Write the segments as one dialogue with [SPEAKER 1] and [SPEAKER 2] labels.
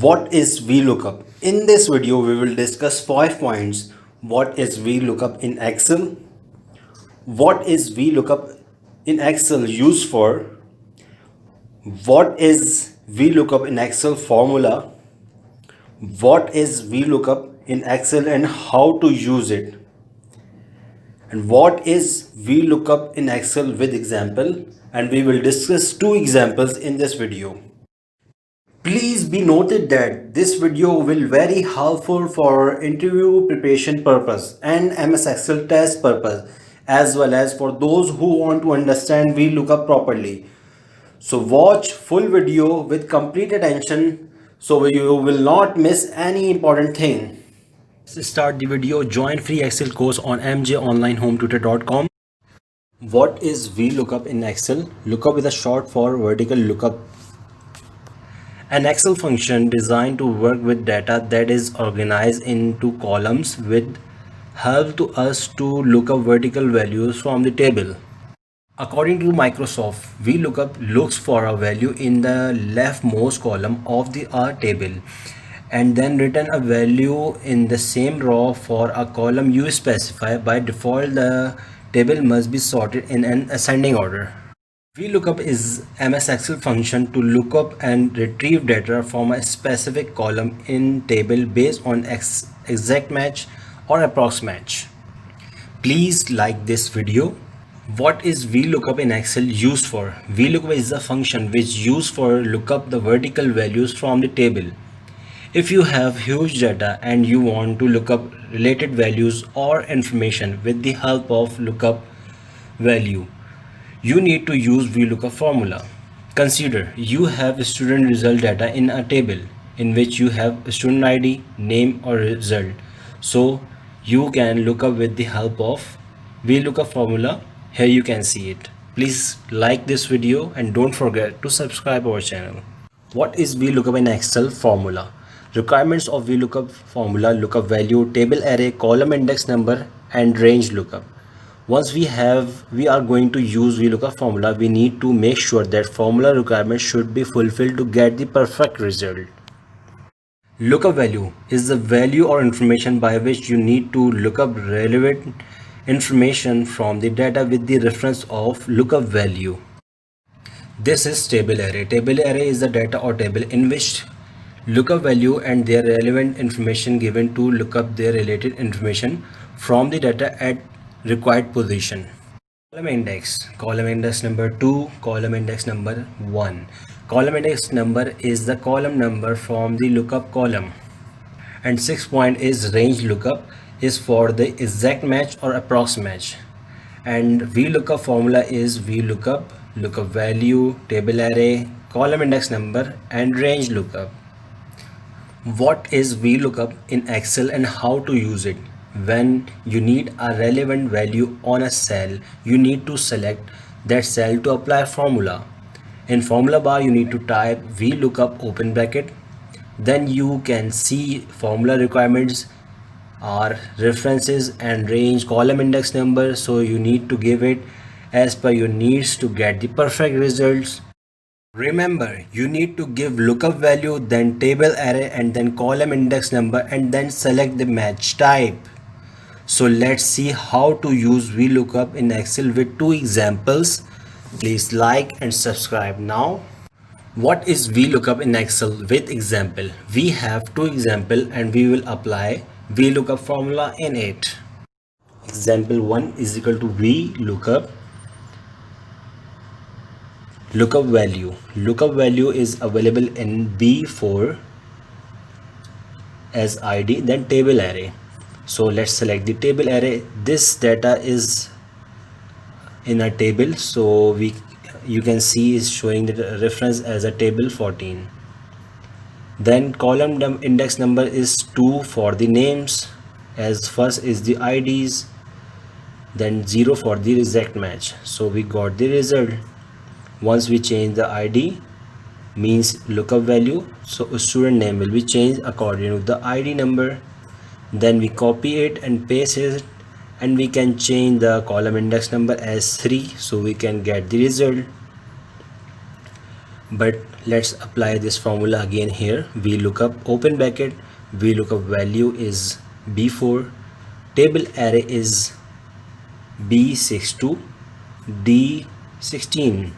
[SPEAKER 1] What is VLOOKUP? In this video, we will discuss 5 points. What is VLOOKUP in Excel? What is VLOOKUP in Excel used for? What is VLOOKUP in Excel formula? What is VLOOKUP in Excel and how to use it? And what is VLOOKUP in Excel with example? And we will discuss 2 examples in this video. Please be noted that this video will very helpful for interview preparation purpose and MS Excel test purpose, as well as for those who want to understand VLOOKUP properly. So watch full video with complete attention so you will not miss any important thing. Let's start the video. Join free Excel course on mjonlinehometutor.com. What is VLOOKUP in Excel? Lookup is a short for vertical lookup. An Excel function designed to work with data that is organized into columns with help to us to look up vertical values from the table. According to Microsoft, VLOOKUP looks for a value in the leftmost column of the table and then return a value in the same row for a column you specify. By default, the table must be sorted in an ascending order. VLOOKUP is MS Excel function to look up and retrieve data from a specific column in table based on exact match or approx match. Please like this video. What is VLOOKUP in Excel used for? VLOOKUP is a function which is used for look up the vertical values from the table. If you have huge data and you want to look up related values or information with the help of lookup value, you need to use VLOOKUP formula. Consider you have student result data in a table in which you have student ID, name or result. So you can look up with the help of VLOOKUP formula. Here you can see it. Please like this video and don't forget to subscribe our channel. What is VLOOKUP in Excel formula? Requirements of VLOOKUP formula: lookup value, table array, column index number and range lookup. Once we are going to use VLOOKUP formula, we need to make sure that formula requirements should be fulfilled to get the perfect result. Lookup value is the value or information by which you need to look up relevant information from the data with the reference of lookup value. This is table array. Table array is the data or table in which lookup value and their relevant information given to look up their related information from the data at required position. Column index number 2, column index number 1. Column index number is the column number from the lookup column. And 6 point is range lookup, is for the exact match or approx match. And VLOOKUP formula is VLOOKUP, lookup value, table array, column index number and range lookup. What is VLOOKUP in Excel and how to use it? When you need a relevant value on a cell, you need to select that cell to apply formula. In formula bar, you need to type VLOOKUP open bracket. Then you can see formula requirements are references and range, column index number. So you need to give it as per your needs to get the perfect results. Remember, you need to give lookup value, then table array and then column index number and then select the match type. So let's see how to use VLOOKUP in Excel with 2 examples. Please like and subscribe now. What is VLOOKUP in Excel with example? We have 2 examples and we will apply VLOOKUP formula in it. Example 1 is equal to VLOOKUP lookup value. Lookup value is available in B4 as ID, then table array. So let's select the table array. This data is in a table, so you can see is showing the reference as a table 14. Then column index number is 2 for the names, as first is the IDs, then 0 for the exact match. So we got the result. Once we change the ID, means lookup value, so student name will be changed according to the ID number. Then we copy it and paste it, and we can change the column index number as 3 so we can get the result. But let's apply this formula again here. VLOOKUP open bracket, VLOOKUP value is B4, table array is B62, D16,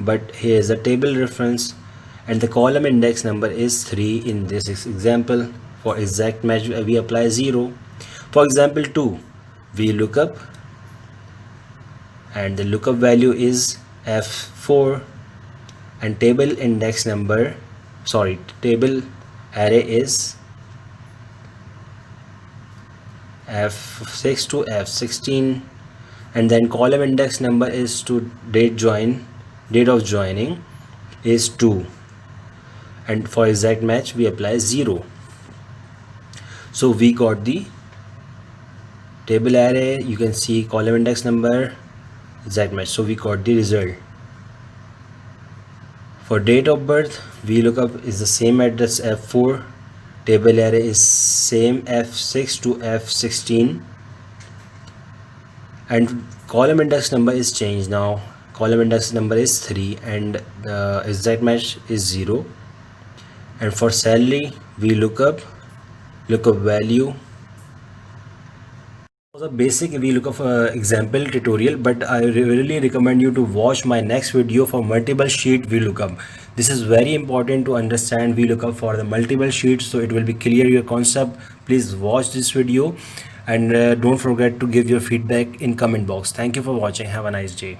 [SPEAKER 1] but here is the table reference and the column index number is 3 in this example. For exact match we apply 0. For example 2, VLOOKUP and the lookup value is F4 and table array is F6 to F16, and then column index number is to date of joining is 2, and for exact match we apply 0. So we got the table array, you can see column index number, exact match, so we got the result. For date of birth, VLOOKUP is the same address F4, table array is same F6 to F16, and column index number is changed now. Column index number is 3 and the exact match is 0. And for salary, VLOOKUP lookup value was a basic VLOOKUP example tutorial, but I really recommend you to watch my next video for multiple sheet VLOOKUP. This is very important to understand VLOOKUP for the multiple sheets, so it will be clear your concept. Please watch this video and don't forget to give your feedback in comment box. Thank you for watching. Have a nice day.